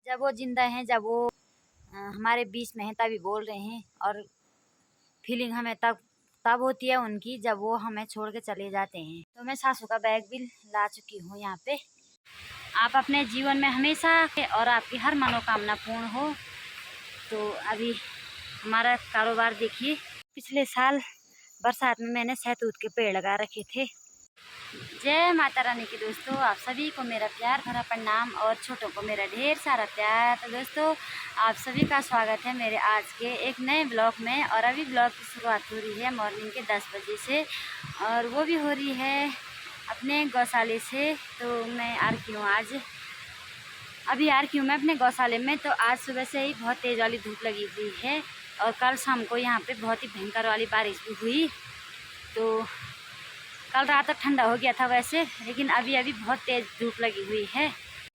जब वो जिंदा हैं, जब वो हमारे बीच में हैं तभी बोल रहे हैं। और फीलिंग हमें तब होती है उनकी जब वो हमें छोड़ के चले जाते हैं। तो मैं सासू का बैग भी ला चुकी हूँ यहाँ पे। आप अपने जीवन में हमेशा और आपकी हर मनोकामना पूर्ण हो। तो अभी हमारा कारोबार देखिए, पिछले साल बरसात में मैंने सहतूत के पेड़ लगा रखे थे। जय माता रानी की दोस्तों, आप सभी को मेरा प्यार भरा प्रणाम और छोटों को मेरा ढेर सारा प्यार। तो दोस्तों, आप सभी का स्वागत है मेरे आज के एक नए ब्लॉग में। और अभी ब्लॉग की शुरुआत हो रही है मॉर्निंग के 10 बजे से, और वो भी हो रही है अपने गौशाले से। तो मैं आ रही हूँ आज, अभी आ रही हूँ मैं अपने गौशाले में। तो आज सुबह से ही बहुत तेज़ वाली धूप लगी हुई है, और कल शाम को यहाँ पे बहुत ही भयंकर वाली बारिश भी हुई। तो कल रात तक ठंडा हो गया था वैसे, लेकिन अभी बहुत तेज़ धूप लगी हुई है।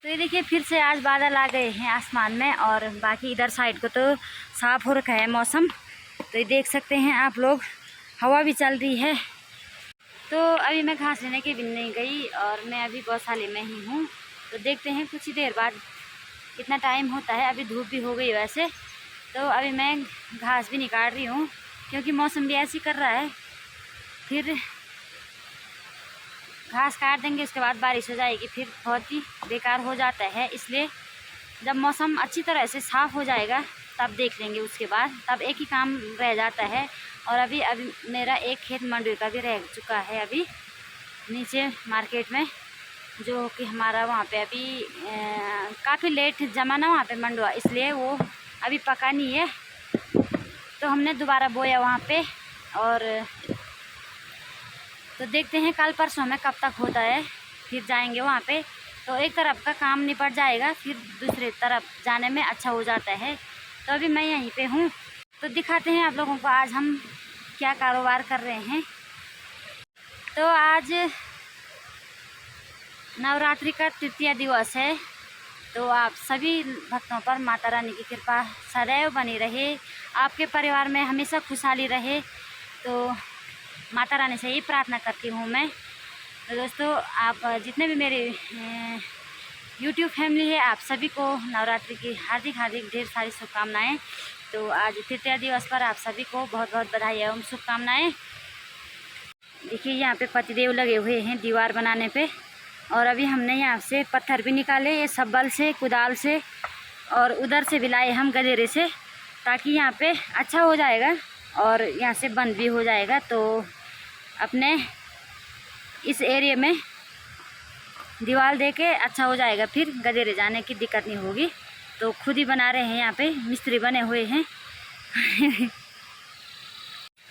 तो ये देखिए, फिर से आज बादल आ गए हैं आसमान में, और बाकी इधर साइड को तो साफ़ हो रखा है मौसम। तो ये देख सकते हैं आप लोग, हवा भी चल रही है। तो अभी मैं घास लेने के भी नहीं गई, और मैं अभी गौशाले में ही हूँ। तो देखते हैं कुछ ही देर बाद कितना टाइम होता है। अभी धूप भी हो गई वैसे। तो अभी मैं घास भी निकाल रही हूँ, क्योंकि मौसम भी ऐसे कर रहा है। फिर घास काट देंगे, उसके बाद बारिश हो जाएगी, फिर बहुत ही बेकार हो जाता है। इसलिए जब मौसम अच्छी तरह से साफ़ हो जाएगा तब देख लेंगे, उसके बाद तब एक ही काम रह जाता है। और अभी मेरा एक खेत मंडुए का भी रह चुका है अभी नीचे मार्केट में, जो कि हमारा वहाँ पे अभी काफ़ी लेट जमा ना वहाँ पे मंडुआ, इसलिए वो अभी पका नहीं है। तो हमने दोबारा बोया वहाँ पे, और तो देखते हैं कल परसों में कब तक होता है, फिर जाएंगे वहाँ पे। तो एक तरफ का काम निपट जाएगा, फिर दूसरे तरफ जाने में अच्छा हो जाता है। तो अभी मैं यहीं पे हूँ, तो दिखाते हैं आप लोगों को आज हम क्या कारोबार कर रहे हैं। तो आज नवरात्रि का तृतीय दिवस है। तो आप सभी भक्तों पर माता रानी की कृपा सदैव बनी रहे, आपके परिवार में हमेशा खुशहाली रहे। तो माता रानी से ही प्रार्थना करती हूँ मैं। तो दोस्तों, आप जितने भी मेरे YouTube फैमिली है, आप सभी को नवरात्रि की हार्दिक ढेर सारी शुभकामनाएँ। तो आज तृतीय दिवस पर आप सभी को बहुत बहुत बधाई एवं शुभकामनाएँ। देखिए, यहाँ पे पतिदेव लगे हुए हैं दीवार बनाने पे, और अभी हमने यहाँ से पत्थर भी निकाले, ये सब्बल से, कुदाल से, और उधर से भी लाए हम गदेरे से, ताकि यहाँ पे अच्छा हो जाएगा और यहाँ से बंद भी हो जाएगा। तो अपने इस एरिया में दीवार दे के अच्छा हो जाएगा, फिर गदेरे जाने की दिक्कत नहीं होगी। तो खुद ही बना रहे हैं, यहाँ पे मिस्त्री बने हुए हैं।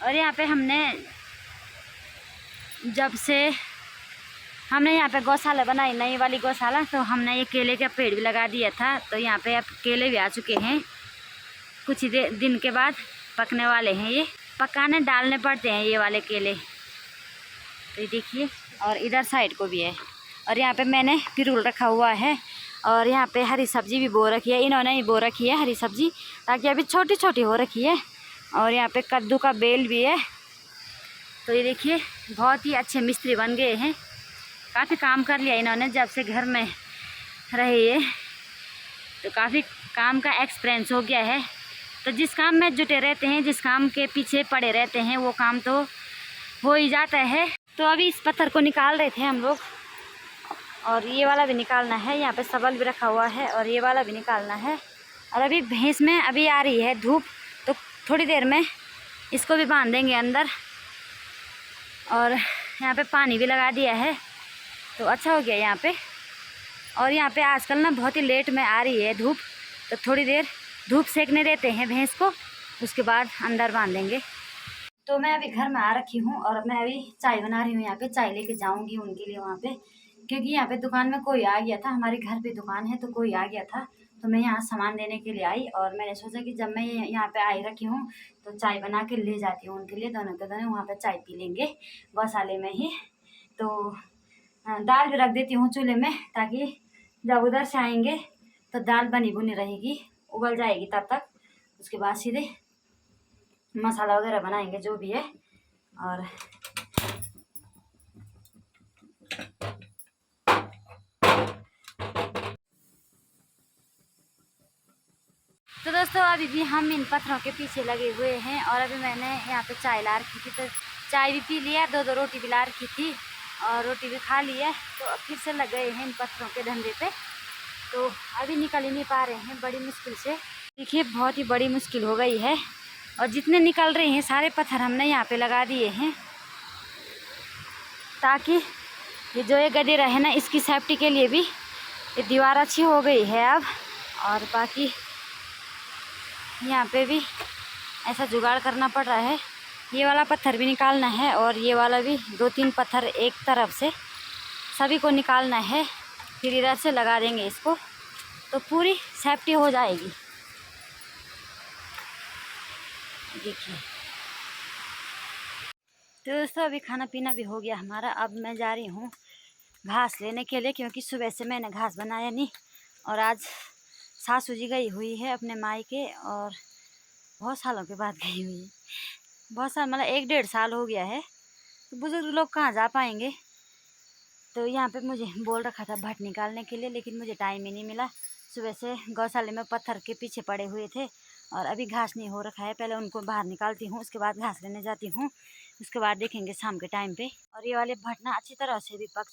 और यहाँ पे जब से हमने यहाँ पे गौशाला बनाई, नई वाली गौशाला, तो हमने ये केले का पेड़ भी लगा दिया था। तो यहाँ पे अब केले भी आ चुके हैं, कुछ ही दिन के बाद पकने वाले हैं। ये पकाने डालने पड़ते हैं ये वाले केले। तो ये देखिए, और इधर साइड को भी है। और यहाँ पे मैंने पिरूल रखा हुआ है, और यहाँ पे हरी सब्जी भी बो रखी है, इन्होंने ही बो रखी है हरी सब्जी, ताकि अभी छोटी छोटी हो रखी है। और यहाँ पे कद्दू का बेल भी है। तो ये देखिए, बहुत ही अच्छे मिस्त्री बन गए हैं, काफ़ी काम कर लिया इन्होंने जब से घर में रहे ये। तो काफ़ी काम का एक्सपीरियंस हो गया है। तो जिस काम में जुटे रहते हैं, जिस काम के पीछे पड़े रहते हैं, वो काम तो हो ही जाता है। तो अभी इस पत्थर को निकाल रहे थे हम लोग, और ये वाला भी निकालना है। यहाँ पे सबल भी रखा हुआ है, और ये वाला भी निकालना है। और अभी भैंस में अभी आ रही है धूप, तो थोड़ी देर में इसको भी बांध देंगे अंदर। और यहाँ पे पानी भी लगा दिया है, तो अच्छा हो गया यहाँ पे। और यहाँ पे आजकल ना बहुत ही लेट में आ रही है धूप, तो थोड़ी देर धूप सेकने देते हैं भैंस को, उसके बाद अंदर बांध देंगे। तो मैं अभी घर में आ रखी हूँ, और मैं अभी चाय बना रही हूँ। यहाँ पे चाय लेके जाऊँगी उनके लिए वहाँ पे, क्योंकि यहाँ पे दुकान में कोई आ गया था, हमारे घर पे दुकान है, तो कोई आ गया था। तो मैं यहाँ सामान देने के लिए आई, और मैंने सोचा कि जब मैं यहाँ पे आई रखी हूँ तो चाय बना के ले जाती हूँ उनके लिए। दोनों के दोनों वहाँ पे चाय पी लेंगे गौशाले में ही। तो दाल भी रख देती हूँ चूल्हे में, ताकि जब उधर से आएंगे तो दाल बनी बुनी रहेगी, उबल जाएगी तब तक। उसके बाद सीधे मसाला वगैरह बनाएंगे जो भी है। और तो दोस्तों अभी भी हम इन पत्थरों के पीछे लगे हुए हैं और अभी मैंने यहाँ पे चाय ला रखी थी, तो चाय भी पी लिया, दो रोटी भी ला रखी थी और रोटी भी खा ली है। तो अब फिर से लग गए हैं इन पत्थरों के धंधे पे। तो अभी निकल ही नहीं पा रहे हैं, बड़ी मुश्किल से। देखिए बहुत ही बड़ी मुश्किल हो गई है और जितने निकल रहे हैं सारे पत्थर हमने यहाँ पे लगा दिए हैं, ताकि ये जो ये गडेरा है ना, इसकी सेफ्टी के लिए भी ये दीवार अच्छी हो गई है अब। और बाकी यहाँ पे भी ऐसा जुगाड़ करना पड़ रहा है। ये वाला पत्थर भी निकालना है और ये वाला भी, 2-3 पत्थर एक तरफ से सभी को निकालना है, फिर इधर से लगा देंगे इसको, तो पूरी सेफ्टी हो जाएगी। देखिए तो दोस्तों अभी खाना पीना भी हो गया हमारा। अब मैं जा रही हूँ घास लेने के लिए, क्योंकि सुबह से मैंने घास बनाया नहीं और आज सासू जी गई हुई है अपने मायके, और बहुत सालों के बाद गई हुई है। बहुत साल मतलब 1-1.5 साल हो गया है, तो बुजुर्ग लोग कहाँ जा पाएंगे। तो यहाँ पे मुझे बोल रखा था भट्ट निकालने के लिए, लेकिन मुझे टाइम ही नहीं मिला। सुबह से गौशाले में पत्थर के पीछे पड़े हुए थे और अभी घास नहीं हो रखा है। पहले उनको बाहर निकालती हूँ, उसके बाद घास लेने जाती हूँ, उसके बाद देखेंगे शाम के टाइम पे। और ये वाले भट्ट ना अच्छी तरह से भी पक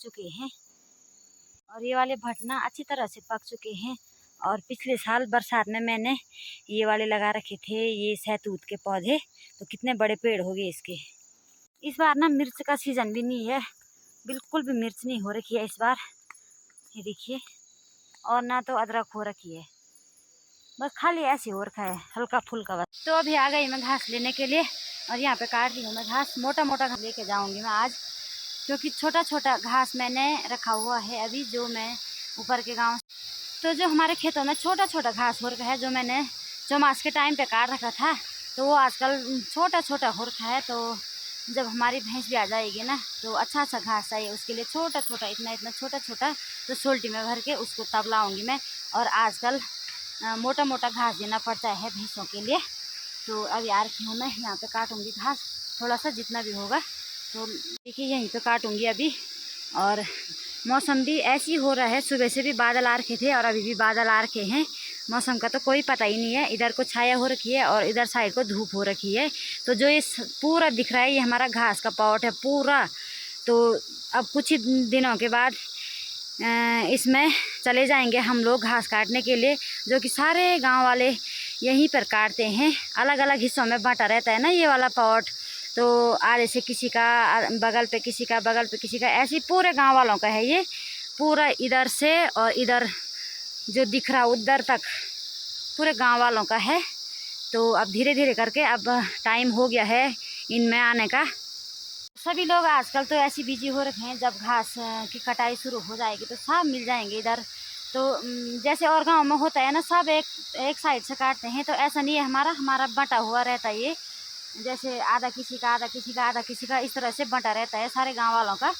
चुके हैं, और पिछले साल बरसात में मैंने ये वाले लगा रखे थे, ये सहतूत के पौधे, तो कितने बड़े पेड़ हो गए इसके। इस बार ना मिर्च का सीज़न भी नहीं है, बिल्कुल भी मिर्च नहीं हो रखी है इस बार, ये देखिए। और ना तो अदरक हो रखी है, बस खाली ऐसे हो रखा है हल्का फुल्का बस। तो अभी आ गई मैं घास लेने के लिए और यहाँ पे काट रही हूँ मैं घास। मोटा मोटा घास लेके जाऊँगी मैं आज, क्योंकि छोटा छोटा घास मैंने रखा हुआ है अभी, जो मैं ऊपर के गाँव, तो जो हमारे खेतों में छोटा छोटा घास हो रखा है, जो मैंने चौमास के टाइम पे काट रखा था, तो वो आजकल छोटा छोटा हो रखा है। तो जब हमारी भैंस भी आ जाएगी ना, तो अच्छा सा घास चाहिए उसके लिए, छोटा छोटा, इतना छोटा छोटा, तो सोल्टी में भर के उसको तब लाऊँगी मैं। और आजकल मोटा मोटा घास देना पड़ता है भैंसों के लिए। तो अभी आ रखी हूँ मैं, यहाँ पे काटूँगी घास थोड़ा सा जितना भी होगा। तो देखिए यहीं पे काटूँगी अभी। और मौसम भी ऐसी हो रहा है, सुबह से भी बादल आ रखे थे और अभी भी बादल आ रखे हैं। मौसम का तो कोई पता ही नहीं है, इधर को छाया हो रखी है और इधर साइड को धूप हो रखी है। तो जो ये पूरा दिख रहा है, ये हमारा घास का पॉट है पूरा। तो अब कुछ ही दिनों के बाद इसमें चले जाएंगे हम लोग घास काटने के लिए, जो कि सारे गांव वाले यहीं पर काटते हैं। अलग अलग हिस्सों में बांटा रहता है ना ये वाला पॉट, तो आधे से किसी का बगल पे, किसी का बगल पे, किसी का, ऐसे पूरे गांव वालों का है ये पूरा, इधर से और इधर जो दिख रहा उधर तक पूरे गांव वालों का है। तो अब धीरे धीरे करके अब टाइम हो गया है इनमें आने का। सभी लोग आजकल तो ऐसी बिजी हो रखे हैं, जब घास की कटाई शुरू हो जाएगी तो सब मिल जाएंगे इधर। तो जैसे और गांव में होता है ना, सब एक साइड से काटते हैं, तो ऐसा नहीं है, हमारा बटा हुआ रहता है ये। जैसे आधा किसी का, आधा किसी का, आधा किसी का, इस तरह से बटा रहता है सारे गांव वालों का।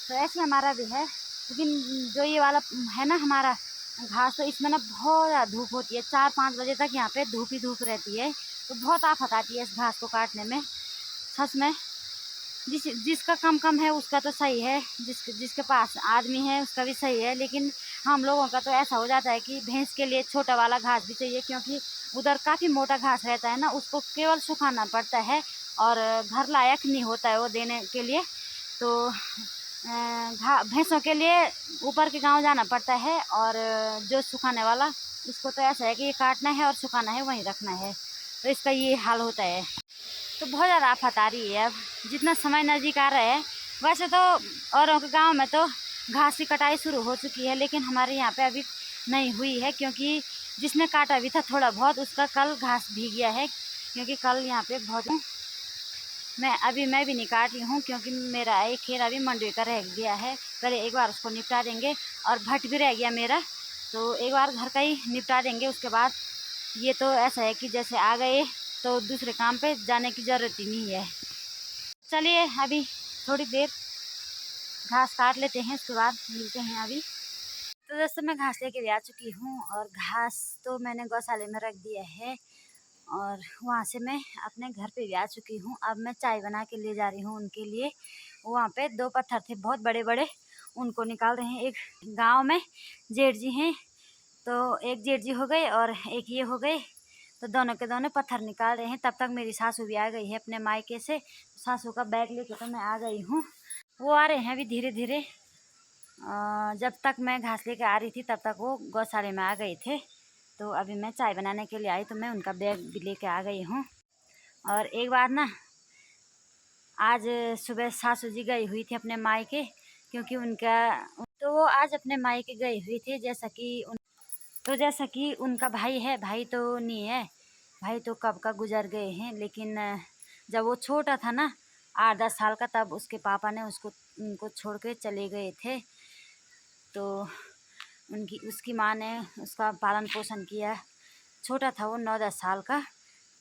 तो ऐसे हमारा भी है। लेकिन जो ये वाला है ना हमारा घास, तो इसमें ना बहुत ज़्यादा धूप होती है, 4-5 बजे तक यहाँ पे धूप ही धूप रहती है। तो बहुत आफत आती है इस घास को काटने में सच में। जिसका कम है उसका तो सही है, जिसके पास आदमी है उसका भी सही है, लेकिन हम लोगों का तो ऐसा हो जाता है कि भैंस के लिए छोटा वाला घास भी चाहिए, क्योंकि उधर काफ़ी मोटा घास रहता है ना, उसको केवल सुखाना पड़ता है और घर लायक नहीं होता है वो देने के लिए। तो भैंसों के लिए ऊपर के गांव जाना पड़ता है, और जो सुखाने वाला, इसको तो ऐसा है कि ये काटना है और सुखाना है, वहीं रखना है, तो इसका ये हाल होता है। तो बहुत ज़्यादा आफत आ रही है अब, जितना समय नज़दीक आ रहा है। वैसे तो औरों के गांव में तो घास की कटाई शुरू हो चुकी है, लेकिन हमारे यहाँ पे अभी नहीं हुई है, क्योंकि जिसने काटा भी था थोड़ा बहुत, उसका कल घास भीग गया है, क्योंकि कल यहाँ पे बहुत मैं भी नहीं काट रही हूँ, क्योंकि मेरा एक खेत अभी मंडवे का रह गया है। पहले एक बार उसको निपटा देंगे, और भट्ट भी रह गया मेरा, तो एक बार घर का ही निपटा देंगे। उसके बाद ये तो ऐसा है कि जैसे आ गए तो दूसरे काम पे जाने की ज़रूरत ही नहीं है। चलिए अभी थोड़ी देर घास काट लेते हैं, उसके बाद मिलते हैं अभी। तो दोस्तों मैं घास लेके भी आ चुकी हूँ, और घास तो मैंने गौशाले में रख दिया है, और वहाँ से मैं अपने घर पे भी आ चुकी हूँ। अब मैं चाय बना के ले जा रही हूँ उनके लिए। वहाँ पे 2 पत्थर थे बहुत बड़े बड़े, उनको निकाल रहे हैं। एक गांव में जेठ जी हैं, तो एक जेठ जी हो गए और एक ये हो गए, तो दोनों के दोनों पत्थर निकाल रहे हैं। तब तक मेरी सासू भी आ गई है अपने मायके से। सासू का बैग लेके तो मैं आ गई हूँ। वो आ रहे हैं अभी धीरे धीरे। जब तक मैं घास लेके आ रही थी तब तक वो गौशाले में आ गए थे। तो अभी मैं चाय बनाने के लिए आई तो मैं उनका बैग भी लेके आ गई हूँ। और एक बार ना आज सुबह सासू जी गई हुई थी अपने मायके, क्योंकि उनका तो वो आज अपने मायके गई हुई थी। जैसा कि उनका भाई है, भाई तो नहीं है, भाई तो कब का गुजर गए हैं। लेकिन जब वो छोटा था ना 8-10 साल का, तब उसके पापा ने उनको छोड़ के चले गए थे। तो उसकी माँ ने उसका पालन पोषण किया। छोटा था वो 9-10 साल का।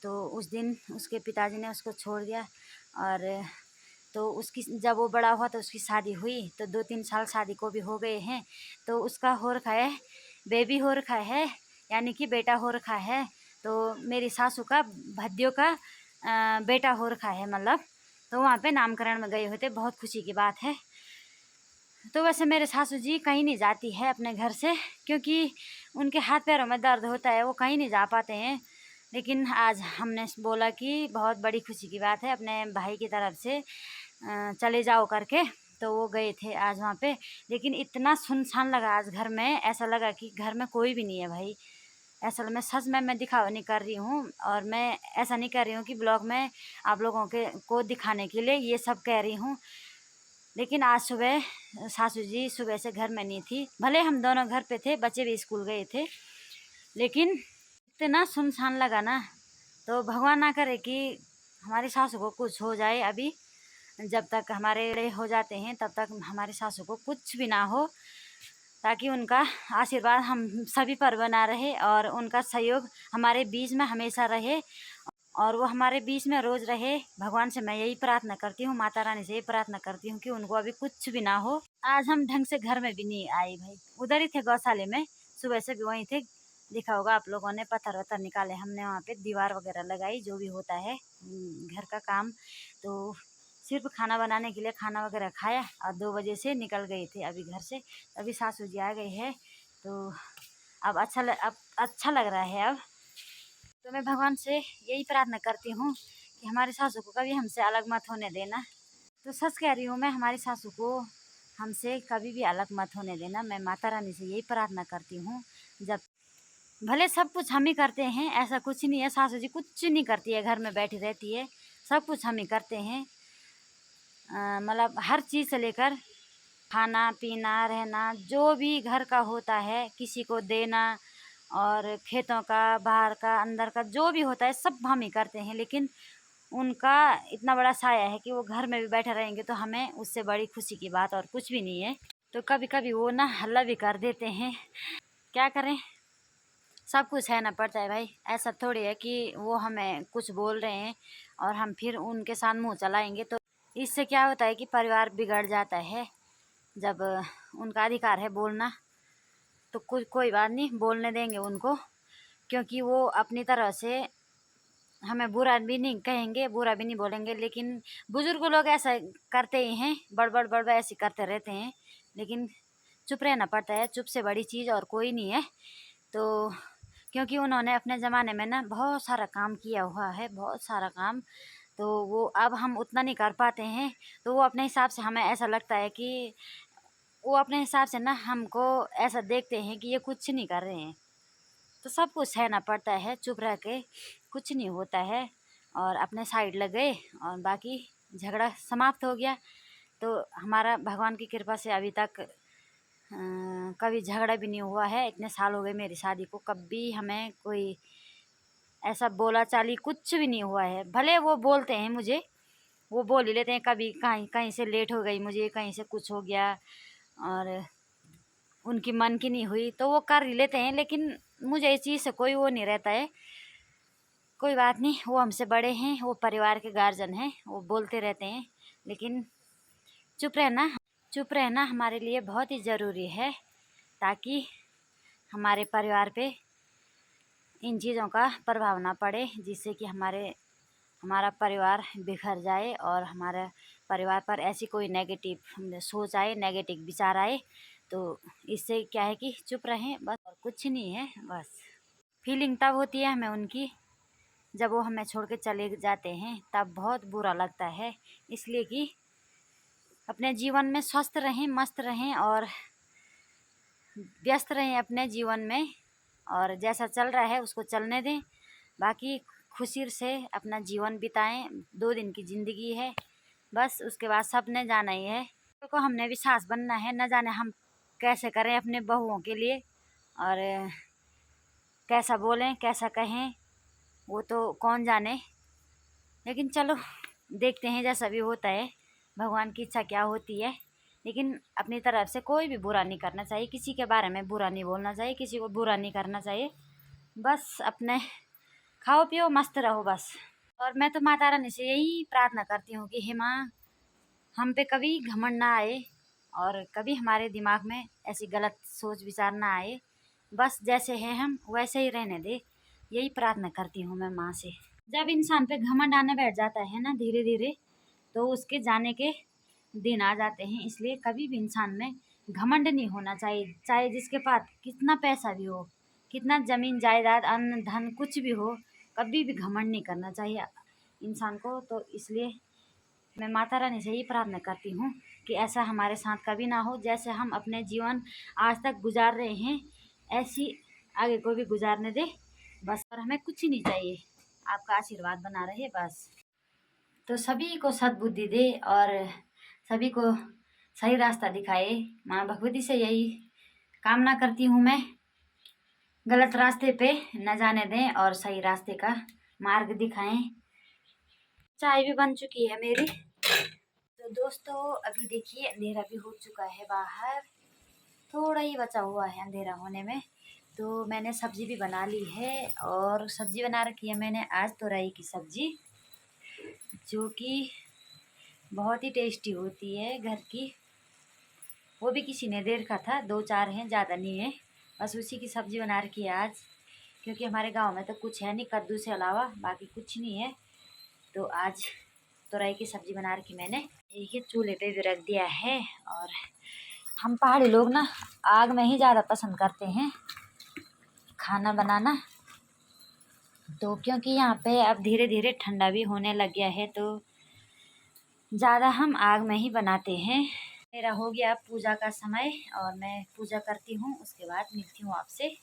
तो उस दिन उसके पिताजी ने उसको छोड़ दिया। और तो जब वो बड़ा हुआ तो उसकी शादी हुई। तो 2-3 साल शादी को भी हो गए हैं। तो उसका हो रखा है, बेबी हो रखा है, यानी कि बेटा हो रखा है। तो मेरी सासू का भद्दियों का बेटा हो रखा है मतलब। तो वहाँ पे नामकरण में गए हुए थे, बहुत खुशी की बात है। तो वैसे मेरे सासू जी कहीं नहीं जाती है अपने घर से, क्योंकि उनके हाथ पैरों में दर्द होता है, वो कहीं नहीं जा पाते हैं। लेकिन आज हमने बोला कि बहुत बड़ी खुशी की बात है, अपने भाई की तरफ से चले जाओ करके। तो वो गए थे आज वहाँ पे। लेकिन इतना सुनसान लगा आज घर में, ऐसा लगा कि घर में कोई भी नहीं है भाई। असल में सच में मैं दिखावा नहीं कर रही हूँ, और मैं ऐसा नहीं कर रही हूँ कि ब्लॉग में आप लोगों को दिखाने के लिए ये सब कह रही हूँ। लेकिन आज सुबह सासू जी सुबह से घर में नहीं थी। भले हम दोनों घर पे थे, बच्चे भी स्कूल गए थे, लेकिन इतना सुनसान लगा ना। तो भगवान ना करे कि हमारी सासू को कुछ हो जाए। अभी जब तक हमारे बड़े हो जाते हैं तब तक हमारी सासू को कुछ भी ना हो, ताकि उनका आशीर्वाद हम सभी पर बना रहे और उनका सहयोग हमारे बीच में हमेशा रहे, और वो हमारे बीच में रोज़ रहे। भगवान से मैं यही प्रार्थना करती हूँ, माता रानी से यही प्रार्थना करती हूँ कि उनको अभी कुछ भी ना हो। आज हम ढंग से घर में भी नहीं आए भाई, उधर ही थे गौशाले में, सुबह से भी वहीं थे। देखा होगा आप लोगों ने, पत्थर वत्थर निकाले हमने, वहाँ पे दीवार वगैरह लगाई, जो भी होता है घर का काम। तो सिर्फ खाना बनाने के लिए खाना वगैरह खाया और 2 बजे से निकल गए थे अभी घर से। अभी सासू जी आ गई है। तो अब अच्छा लग रहा है अब। तो मैं भगवान से यही प्रार्थना करती हूँ कि हमारी सासू को कभी हमसे अलग मत होने देना। तो सच कह रही हूँ मैं, हमारी सासू को हमसे कभी भी अलग मत होने देना। मैं माता रानी से यही प्रार्थना करती हूँ। जब भले सब कुछ हम ही करते हैं, ऐसा कुछ नहीं है, सासू जी कुछ नहीं करती है, घर में बैठी रहती है, सब कुछ हम ही करते हैं। मतलब हर चीज़ से लेकर खाना पीना रहना, जो भी घर का होता है किसी को देना, और खेतों का बाहर का अंदर का जो भी होता है सब हम ही करते हैं। लेकिन उनका इतना बड़ा साया है कि वो घर में भी बैठे रहेंगे तो हमें उससे बड़ी खुशी की बात और कुछ भी नहीं है। तो कभी कभी वो ना हल्ला भी कर देते हैं, क्या करें, सब कुछ सहना पड़ता है भाई। ऐसा थोड़ी है कि वो हमें कुछ बोल रहे हैं और हम फिर उनके साथ मुँह चलाएंगे। तो इससे क्या होता है कि परिवार बिगड़ जाता है। जब उनका अधिकार है बोलना तो कोई बात नहीं, बोलने देंगे उनको, क्योंकि वो अपनी तरह से हमें बुरा भी नहीं कहेंगे, बुरा भी नहीं बोलेंगे। लेकिन बुजुर्ग लोग ऐसा करते ही हैं, बड़बड़ ऐसे करते रहते हैं। लेकिन चुप रहना पड़ता है, चुप से बड़ी चीज़ और कोई नहीं है। तो क्योंकि उन्होंने अपने ज़माने में ना बहुत सारा काम किया हुआ है, बहुत सारा काम। तो वो अब हम उतना नहीं कर पाते हैं। तो वो अपने हिसाब से, हमें ऐसा लगता है कि वो अपने हिसाब से ना हमको ऐसा देखते हैं कि ये कुछ नहीं कर रहे हैं। तो सब कुछ सहना पड़ता है, चुप रह के कुछ नहीं होता है। और अपने साइड लग गए और बाकी झगड़ा समाप्त हो गया। तो हमारा भगवान की कृपा से अभी तक कभी झगड़ा भी नहीं हुआ है। इतने साल हो गए मेरी शादी को, कभी हमें कोई ऐसा बोला चाली कुछ भी नहीं हुआ है। भले वो बोलते हैं मुझे, वो बोल ही लेते हैं, कभी कहीं से लेट हो गई मुझे, कहीं से कुछ हो गया और उनकी मन की नहीं हुई तो वो कर ही लेते हैं। लेकिन मुझे इस चीज़ से कोई वो नहीं रहता है। कोई बात नहीं, वो हमसे बड़े हैं, वो परिवार के गार्जियन हैं, वो बोलते रहते हैं। लेकिन चुप रहना हमारे लिए बहुत ही ज़रूरी है, ताकि हमारे परिवार पे इन चीज़ों का प्रभाव ना पड़े, जिससे कि हमारा परिवार बिखर जाए और हमारे परिवार पर ऐसी कोई नेगेटिव सोच आए, नेगेटिव विचार आए। तो इससे क्या है कि चुप रहें बस, और कुछ नहीं है। बस फीलिंग तब होती है हमें उनकी जब वो हमें छोड़ के चले जाते हैं तब बहुत बुरा लगता है। इसलिए कि अपने जीवन में स्वस्थ रहें, मस्त रहें और व्यस्त रहें अपने जीवन में, और जैसा चल रहा है उसको चलने दें। बाकी खुशी से अपना जीवन बिताएं। 2 दिन की ज़िंदगी है बस, उसके बाद सबने जाना ही है। तो हमने भी सास बनना है, न जाने हम कैसे करें अपने बहुओं के लिए, और कैसा बोलें कैसा कहें वो तो कौन जाने। लेकिन चलो देखते हैं, जैसा भी होता है भगवान की इच्छा क्या होती है। लेकिन अपनी तरफ से कोई भी बुरा नहीं करना चाहिए, किसी के बारे में बुरा नहीं बोलना चाहिए, किसी को बुरा नहीं करना चाहिए। बस अपने खाओ पियो मस्त रहो बस। और मैं तो माता रानी से यही प्रार्थना करती हूँ कि हे माँ, हम पे कभी घमंड ना आए और कभी हमारे दिमाग में ऐसी गलत सोच विचार ना आए। बस जैसे हैं हम वैसे ही रहने दे, यही प्रार्थना करती हूँ मैं माँ से। जब इंसान पे घमंड आने बैठ जाता है ना धीरे धीरे, तो उसके जाने के दिन आ जाते हैं। इसलिए कभी भी इंसान में घमंड नहीं होना चाहिए, चाहे जिसके पास कितना पैसा भी हो, कितना ज़मीन जायदाद अन्न धन कुछ भी हो, कभी भी घमंड नहीं करना चाहिए इंसान को। तो इसलिए मैं माता रानी से ही प्रार्थना करती हूँ कि ऐसा हमारे साथ कभी ना हो। जैसे हम अपने जीवन आज तक गुजार रहे हैं ऐसी आगे को भी गुजारने दे बस। और हमें कुछ नहीं चाहिए, आपका आशीर्वाद बना रहे बस। तो सभी को सद्बुद्धि दे और सभी को सही रास्ता दिखाए। माँ भगवती से यही कामना करती हूँ मैं, गलत रास्ते पे न जाने दें और सही रास्ते का मार्ग दिखाएं। चाय भी बन चुकी है मेरी। तो दोस्तों अभी देखिए अंधेरा भी हो चुका है बाहर, थोड़ा ही बचा हुआ है अंधेरा होने में। तो मैंने सब्ज़ी भी बना ली है, और सब्ज़ी बना रखी है मैंने आज तोरई की सब्ज़ी, जो कि बहुत ही टेस्टी होती है घर की। वो भी किसी ने दे रखा था, 2-4 हैं, ज़्यादा नहीं है। बस उसी की सब्ज़ी बना रखी है आज, क्योंकि हमारे गांव में तो कुछ है नहीं, कद्दू से अलावा बाकी कुछ नहीं है। तो आज तोरई की सब्ज़ी बना रखी मैंने। देखिए चूल्हे पे भी रख दिया है। और हम पहाड़ी लोग ना आग में ही ज़्यादा पसंद करते हैं खाना बनाना। तो क्योंकि यहाँ पे अब धीरे धीरे ठंडा भी होने लग गया है, तो ज़्यादा हम आग में ही बनाते हैं। मेरा हो गया पूजा का समय और मैं पूजा करती हूँ, उसके बाद मिलती हूँ आपसे।